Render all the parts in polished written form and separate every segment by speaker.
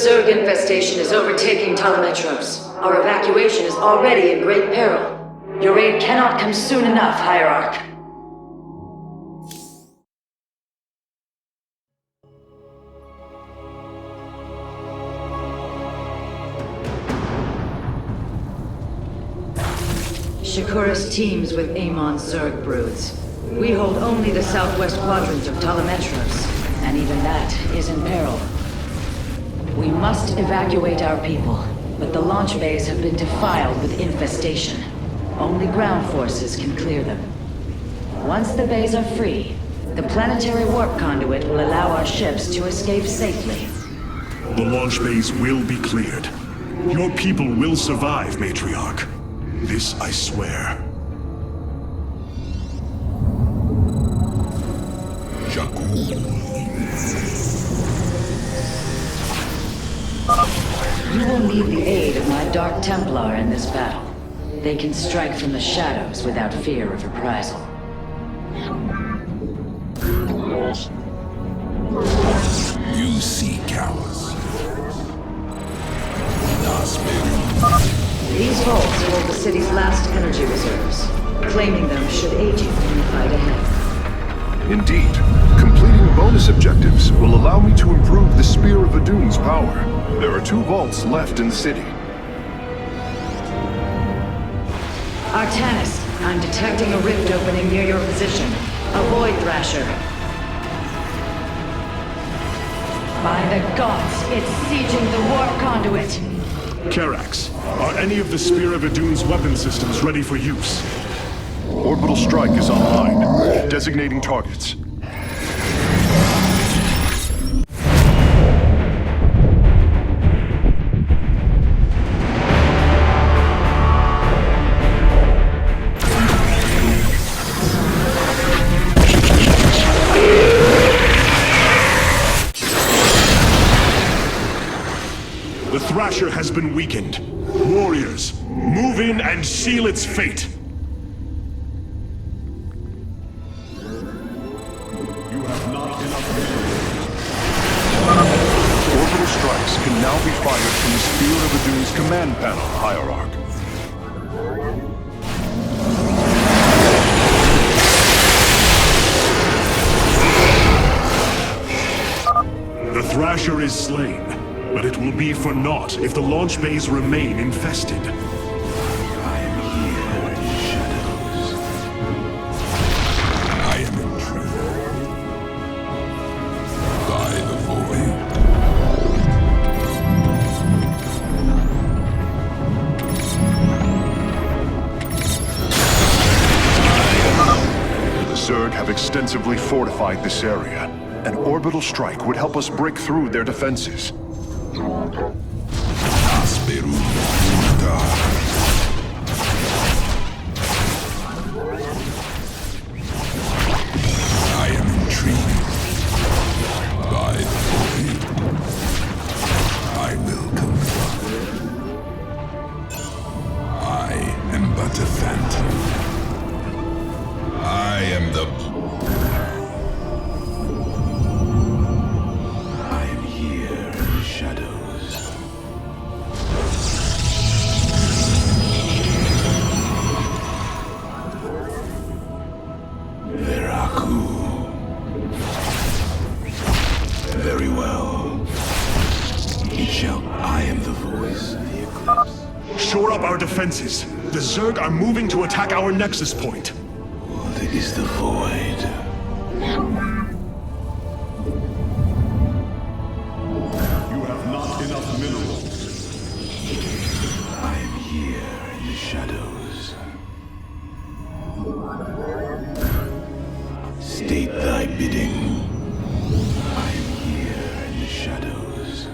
Speaker 1: Zerg infestation is overtaking Telemetros. Our evacuation is already in great peril. Your aid cannot come soon enough, Hierarch. Shakuras teams with Amon's Zerg broods. We hold only the southwest quadrant of Telemetros, and even that is in peril. We must evacuate our people, but the launch bays have been defiled with infestation. Only ground forces can clear them. Once the bays are free, the planetary warp conduit will allow our ships to escape safely.
Speaker 2: The launch bays will be cleared. Your people will survive, Matriarch. This I swear.
Speaker 1: You will need the aid of my Dark Templar in this battle. They can strike from the shadows without fear of reprisal.
Speaker 3: You seek ours.
Speaker 1: These vaults hold the city's last energy reserves. Claiming them should aid you in the fight ahead.
Speaker 4: Indeed. Completing bonus objectives will allow me to improve the Spear of Adun's power. There are 2 vaults left in the city.
Speaker 1: Artanis, I'm detecting a rift opening near your position. Avoid Thrasher. By the gods, it's sieging the warp conduit!
Speaker 2: Karax, are any of the Spear of Adun's weapon systems ready for use?
Speaker 4: Orbital strike is online. Designating targets.
Speaker 2: The Thrasher has been weakened. Warriors, move in and seal its fate! You have not enough minerals.
Speaker 4: Orbital strikes can now be fired from the Spear of Adun's command panel, Hierarch.
Speaker 2: The Thrasher is slain, but it will be for naught if the launch bays remain infested.
Speaker 3: I am here in the shadows. I am intrigued by the void.
Speaker 4: The Zerg have extensively fortified this area. An orbital strike would help us break through their defenses.
Speaker 3: I am intrigued by the void. I will confront. I am but a phantom. I am the... I am here in the shadows. Very well. It shall. I am the voice of the eclipse.
Speaker 2: Shore up our defenses. The Zerg are moving to attack our nexus point.
Speaker 3: What is the void?
Speaker 2: You have not enough minerals.
Speaker 3: I am here in the shadows. State thy bidding. I am here in the shadows.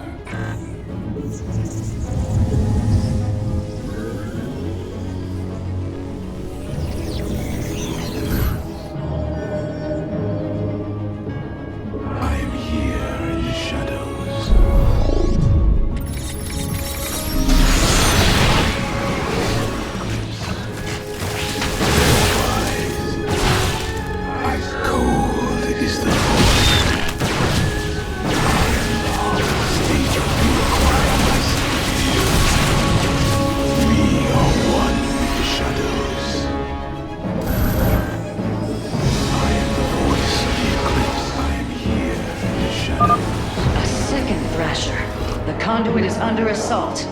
Speaker 3: I am here in the shadows. Ice cold is the
Speaker 1: conduit is under assault.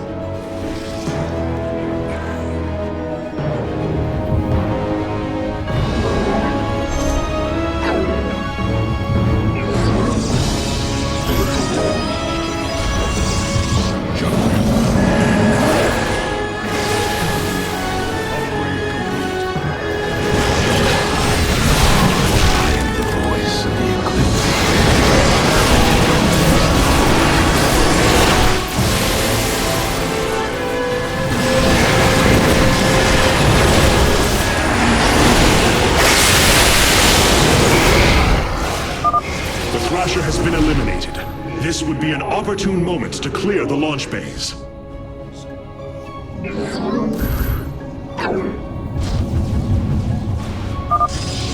Speaker 2: Has been eliminated. This would be an opportune moment to clear the launch bays.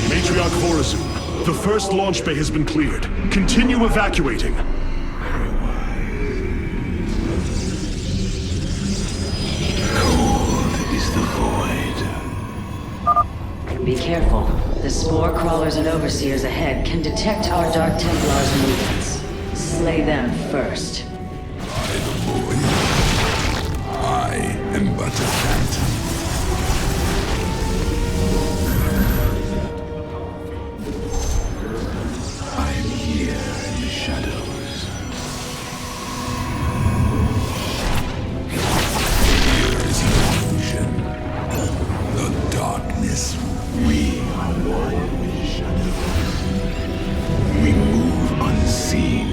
Speaker 2: Matriarch Horizon, the first launch bay has been cleared. Continue evacuating.
Speaker 3: Cold is the void.
Speaker 1: Be careful. The spore crawlers and overseers ahead can detect our Dark Templars' movements. Slay them first.
Speaker 3: By the void, I am but a phantom. I am here in the shadows. Here is illusion. The darkness. We are one with the shadows. We move unseen.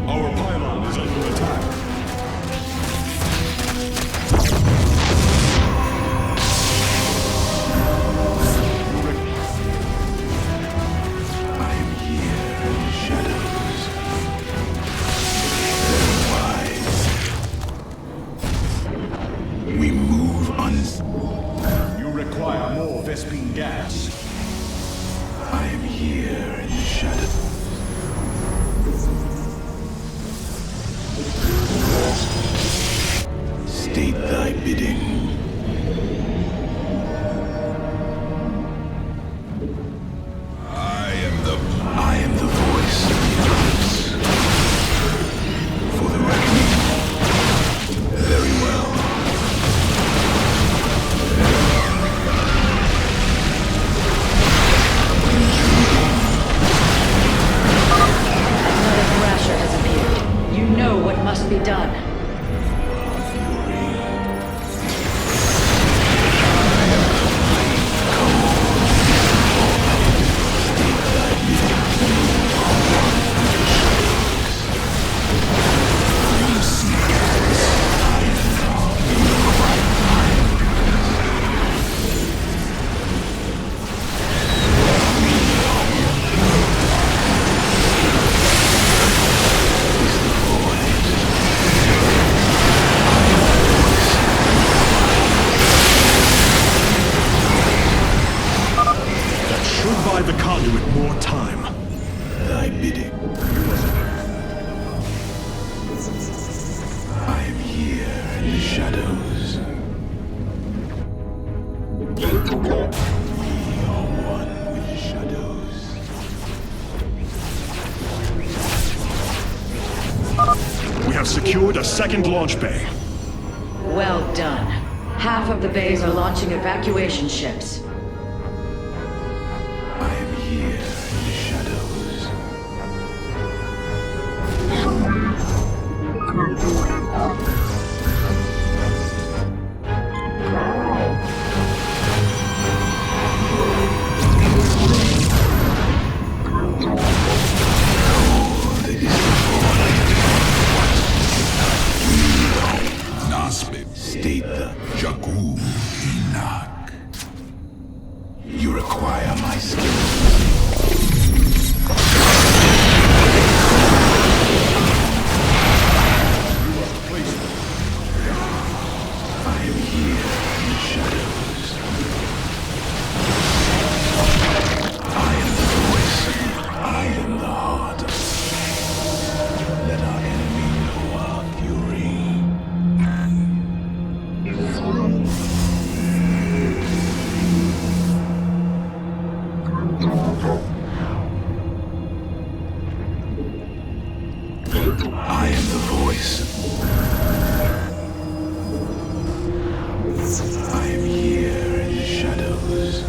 Speaker 2: Our pylon is under attack.
Speaker 3: I am here in the shadows. Very wise. We move
Speaker 2: You require more Vespine gas.
Speaker 3: I am here in the shadows. State thy bidding. I am the voice of the eclipse. For the reckoning. Very well.
Speaker 1: Another Thrasher has appeared. You know what must be done.
Speaker 2: Buy the conduit more time.
Speaker 3: Thy bidding. I am here in the shadows. We are one with the shadows.
Speaker 2: We have secured a second launch bay.
Speaker 1: Well done. Half of the bays are launching evacuation ships.
Speaker 3: I am here in the shadows. State the Jakku Enoch. I am the voice. I am here in the shadows.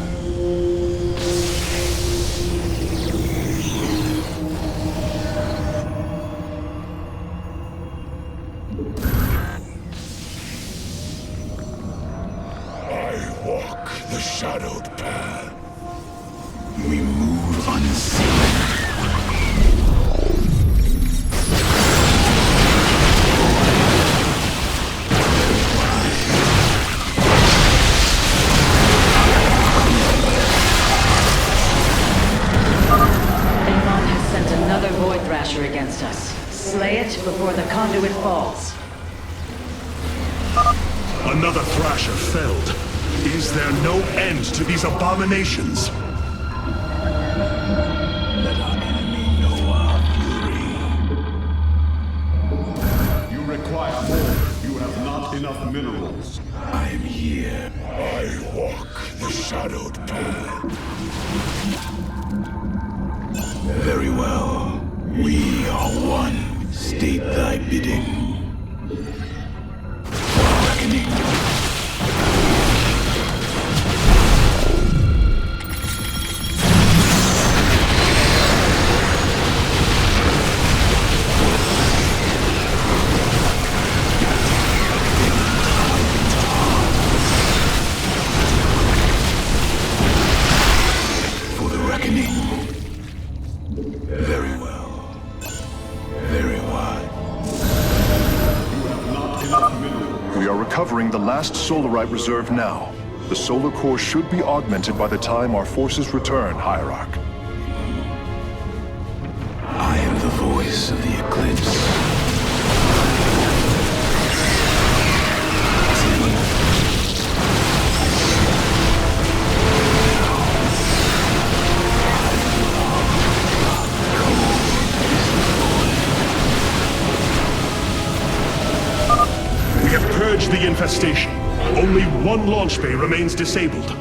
Speaker 2: I walk the shadowed path.
Speaker 3: We move unseen.
Speaker 1: Amon has sent another Void Thrasher against us. Slay it before the conduit falls.
Speaker 2: Another Thrasher felled. Is there no end to these abominations?
Speaker 3: Let our enemy know our fury.
Speaker 5: You require more. You have not enough minerals.
Speaker 3: I am here.
Speaker 2: I walk the shadowed path.
Speaker 3: Very well. We are one. State thy bidding. Reckoning. For the reckoning. Very well. Very well.
Speaker 5: You have not enough minerals.
Speaker 4: We are recovering the last solarite reserve now. The solar core should be augmented by the time our forces return, Hierarch.
Speaker 3: I am the voice of the eclipse.
Speaker 2: We have purged the infestation. Only one launch bay remains disabled.
Speaker 5: You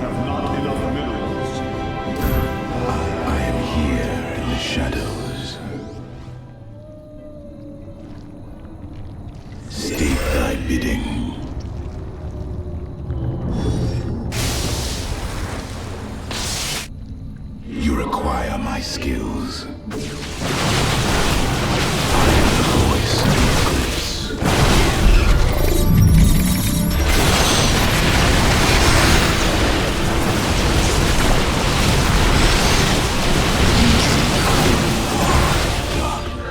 Speaker 5: have not enough minerals.
Speaker 3: I am here in the shadows. State thy bidding. You require my skills. I am the voice of the eclipse.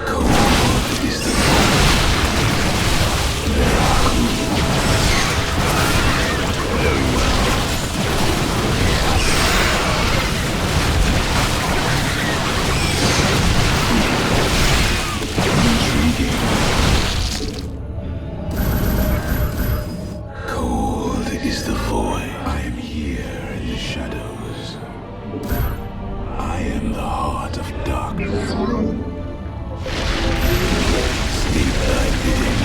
Speaker 3: Cold is the very well. Intriguing. Cold is the void. I am here in the shadows. I am the heart of darkness. Sleep thy bidding.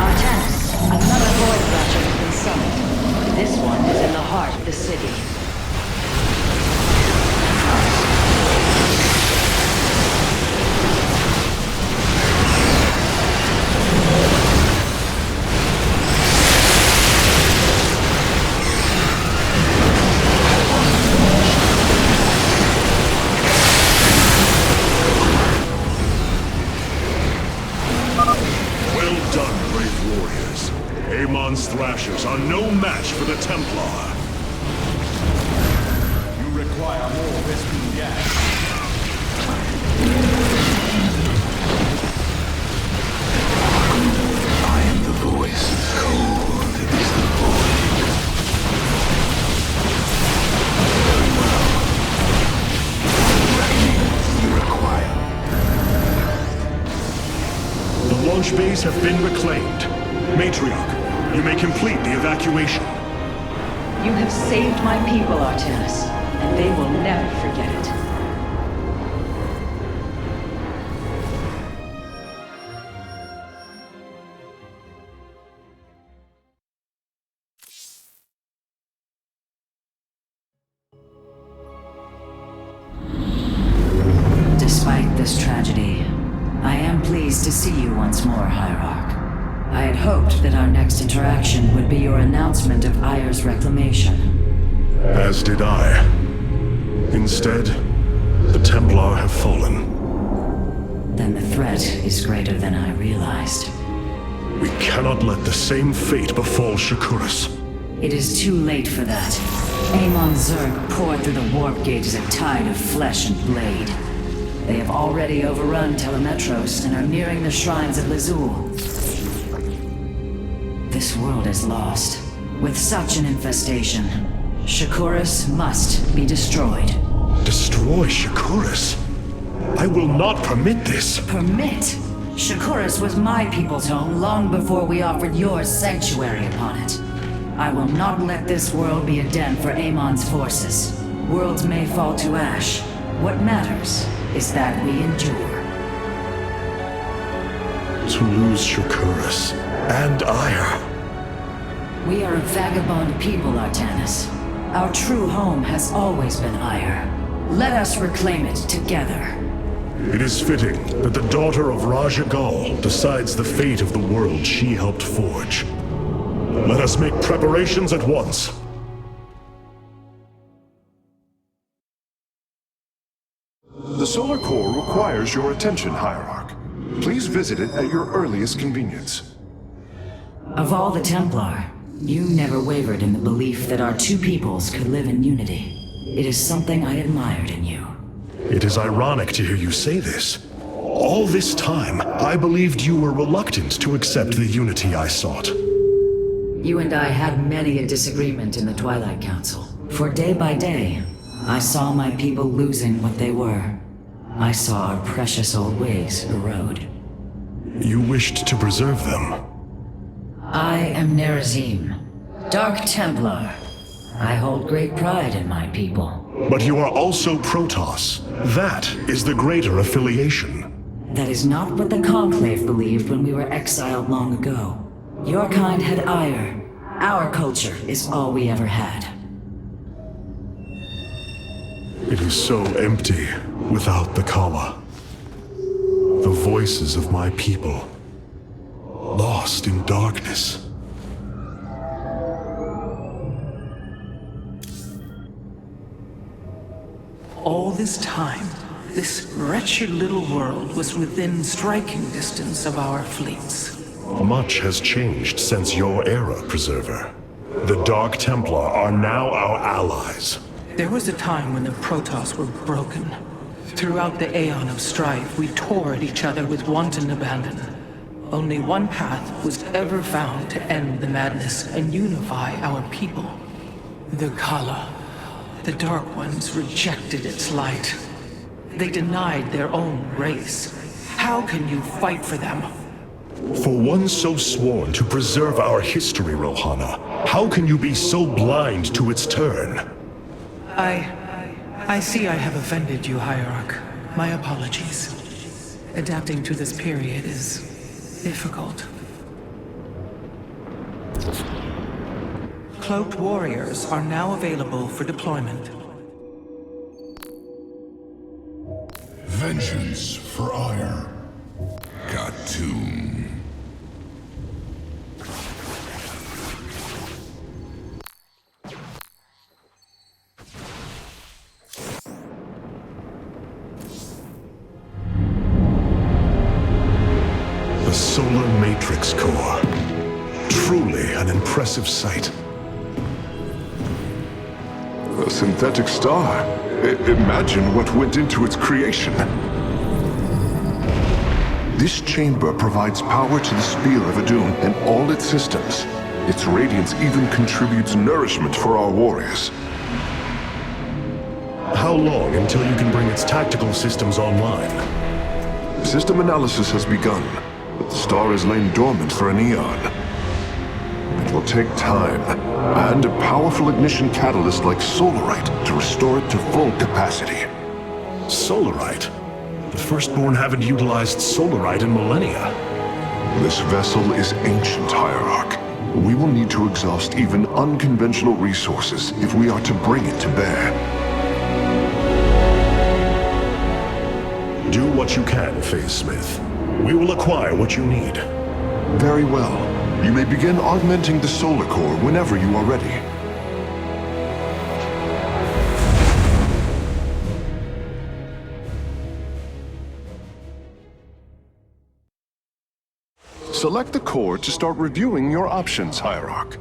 Speaker 1: Artanis, another Void Thrasher has been summoned. This one is in the heart of the city.
Speaker 2: Well done, brave warriors. Amon's Thrashers are no match for the Templar.
Speaker 5: You require more Vespene gas.
Speaker 3: I am the voice. Cold is the void. Very well. Reckoning you require.
Speaker 2: The launch bays have been reclaimed. Matriarch, you may complete the evacuation.
Speaker 1: You have saved my people, Artanis, and they will never forget it. this tragedy, I am pleased to see you once more, Hierarch. I had hoped that our next interaction would be your announcement of Ayer's reclamation.
Speaker 2: As did I. Instead, the Templar have fallen.
Speaker 1: Then the threat is greater than I realized.
Speaker 2: We cannot let the same fate befall Shakuras.
Speaker 1: It is too late for that. Amon Zerg poured through the warp gate as a tide of flesh and blade. They have already overrun Telemetros and are nearing the shrines of Lazul. This world is lost. With such an infestation, Shakuras must be destroyed.
Speaker 2: Destroy Shakuras? I will not permit this.
Speaker 1: Permit? Shakuras was my people's home long before we offered yours sanctuary upon it. I will not let this world be a den for Amon's forces. Worlds may fall to ash. What matters is that we endure.
Speaker 2: To lose Shakuras and Ayer.
Speaker 1: We are a vagabond people, Artanis. Our true home has always been Ayer. Let us reclaim it together.
Speaker 2: It is fitting that the daughter of Raja Gal decides the fate of the world she helped forge. Let us make preparations at once.
Speaker 4: The solar core requires your attention, Hierarch. Please visit it at your earliest convenience.
Speaker 1: Of all the Templar, you never wavered in the belief that our two peoples could live in unity. It is something I admired in you.
Speaker 2: It is ironic to hear you say this. All this time, I believed you were reluctant to accept the unity I sought.
Speaker 1: You and I had many a disagreement in the Twilight Council. For day by day, I saw my people losing what they were. I saw our precious old ways erode.
Speaker 2: You wished to preserve them.
Speaker 1: I am Nerazim, Dark Templar. I hold great pride in my people.
Speaker 2: But you are also Protoss. That is the greater affiliation.
Speaker 1: That is not what the Conclave believed when we were exiled long ago. Your kind had ire. Our culture is all we ever had.
Speaker 2: It is so empty without the Kala. The voices of my people, lost in darkness.
Speaker 6: All this time, this wretched little world was within striking distance of our fleets.
Speaker 2: Much has changed since your era, Preserver. The Dark Templar are now our allies.
Speaker 6: There was a time when the Protoss were broken. Throughout the aeon of strife, we tore at each other with wanton abandon. Only one path was ever found to end the madness and unify our people. The Kala. The Dark Ones rejected its light. They denied their own race. How can you fight for them?
Speaker 2: For one so sworn to preserve our history, Rohana, how can you be so blind to its turn?
Speaker 6: I see I have offended you, Hierarch. My apologies. Adapting to this period is difficult. Cloaked warriors are now available for deployment.
Speaker 3: Vengeance for ire. Khartoum.
Speaker 2: The Solar Matrix Core. Truly an impressive sight.
Speaker 4: A synthetic star. Imagine what went into its creation. This chamber provides power to the Spear of Adun and all its systems. Its radiance even contributes nourishment for our warriors.
Speaker 2: How long until you can bring its tactical systems online?
Speaker 4: System analysis has begun, but the star has lain dormant for an eon. It will take time, and a powerful ignition catalyst like Solarite to restore it to full capacity.
Speaker 2: Solarite? The Firstborn haven't utilized Solarite in millennia.
Speaker 4: This vessel is ancient, Hierarch. We will need to exhaust even unconventional resources if we are to bring it to bear.
Speaker 2: Do what you can, Phase Smith. We will acquire what you need.
Speaker 4: Very well. You may begin augmenting the solar core whenever you are ready. Select the core to start reviewing your options, Hierarch.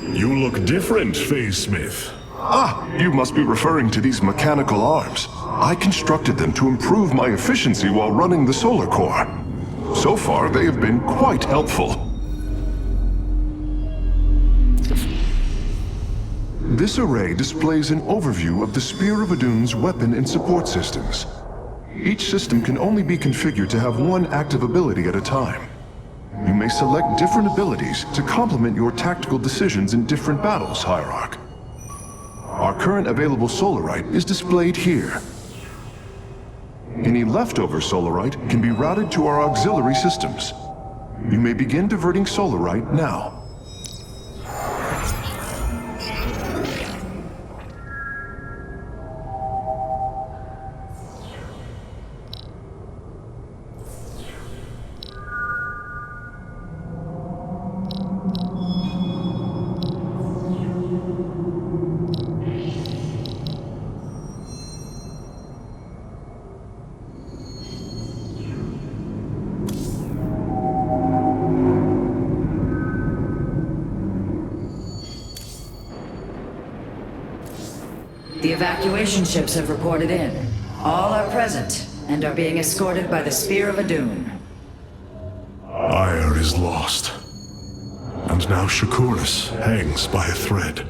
Speaker 2: You look different, Phase Smith.
Speaker 4: Ah, you must be referring to these mechanical arms. I constructed them to improve my efficiency while running the solar core. So far, they have been quite helpful. This array displays an overview of the Spear of Adun's weapon and support systems. Each system can only be configured to have one active ability at a time. You may select different abilities to complement your tactical decisions in different battles, Hierarch. Our current available Solarite is displayed here. Any leftover Solarite can be routed to our auxiliary systems. You may begin diverting Solarite now.
Speaker 1: The evacuation ships have reported in. All are present, and are being escorted by the Spear of Adun.
Speaker 2: Ire is lost. And now Shakuris hangs by a thread.